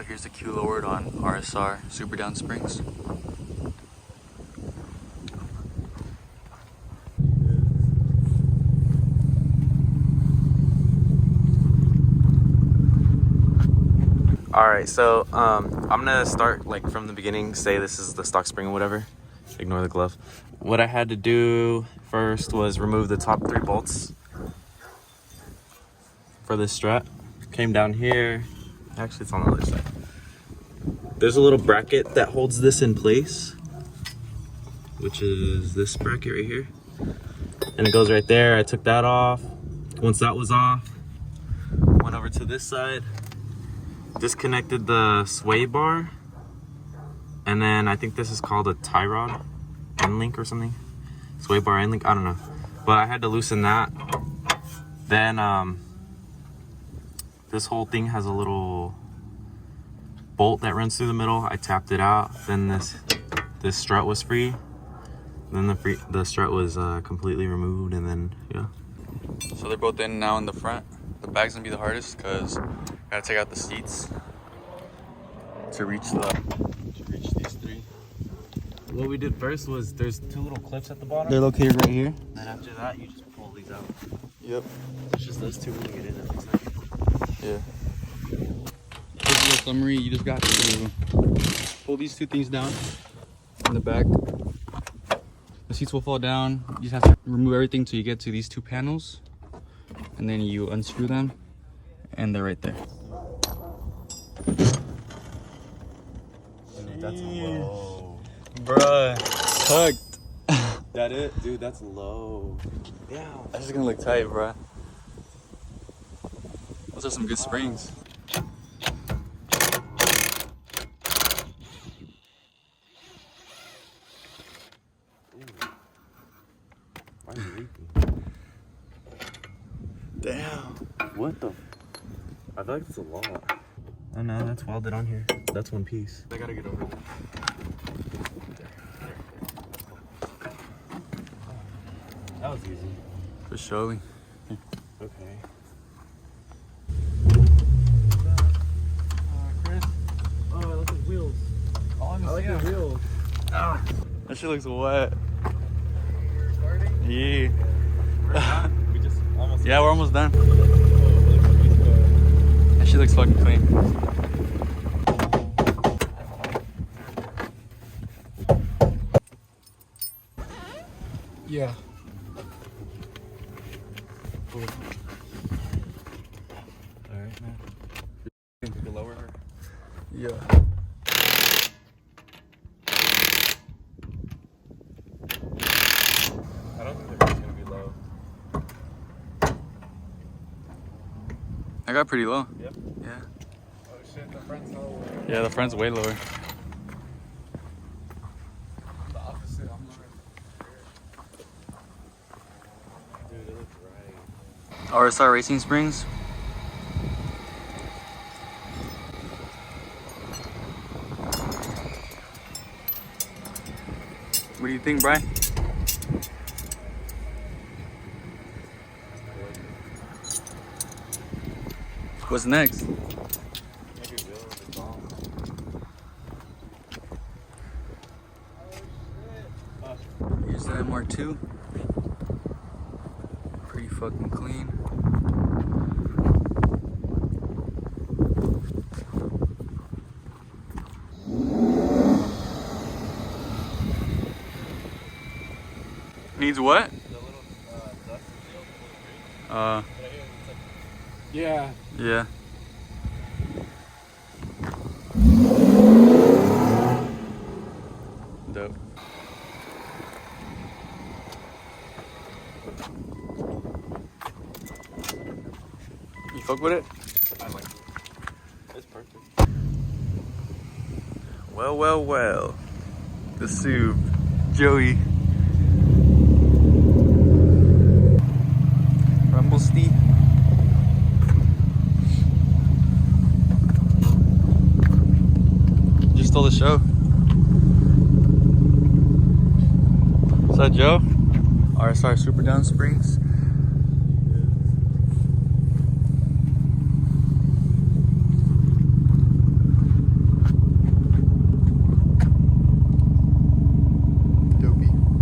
So here's the Q lowered on RSR super down springs. Alright, so I'm gonna start like from the beginning, say this is the stock spring or whatever. Ignore the glove. What I had to do first was remove the top 3 bolts for this strut. Came down here. Actually, it's on the other side. There's a little bracket that holds this in place, which is this bracket right here. And it goes right there. I took that off. Once that was off, went over to this side, disconnected the sway bar, and then I think this is called a tie rod end link or something. Sway bar end link, I don't know. But I had to loosen that. Then this whole thing has a little bolt that runs through the middle. I tapped it out. Then this strut was free. Then the strut was completely removed, and then yeah. So they're both in now in the front. The bag's gonna be the hardest because gotta take out the seats to reach these 3. What we did first was there's 2 little clips at the bottom. They're located right here. And after that, you just pull these out. Yep. It's just those 2 when you get in at least. Yeah. This is a summary. You just got to pull these 2 things down in the back. The seats will fall down. You just have to remove everything till you get to these 2 panels, and then you unscrew them, and they're right there. Dude, that's low. Bruh, tucked. That it? Dude, that's low. Yeah. That's just gonna look tight, bruh. Those are some good springs. Why are you leaking? Damn. What the? I feel like it's a lot. Oh no, that's welded on here. That's one piece. I gotta get over there. That was easy. For sure. Okay. Chris. Oh, I like the wheels. Oh, I like the wheels. Ah, that shit looks wet. You're recording? Yeah. We're done. We just almost. Yeah, we're almost done. That shit looks fucking clean. Yeah. Cool. Alright, man. You think we can lower her? Yeah. I don't think the roof's gonna be low. I got pretty low. Yep. Yeah. Oh shit, the front's low. Yeah, the front's way lower. The opposite, I'm not. Dude, it looks right. RSR Racing Springs. What do you think, Brian? What's next? Maybe wheels and ball. Here's the MR2. Pretty fucking clean. Needs what? The little dust seal. Yeah. Yeah. Dope. You fuck with it? I like it. It's perfect. Well, well, well. The Sub. Joey. Rumblesteed. You stole the show. What's up, Joe? RSR Super Down Springs.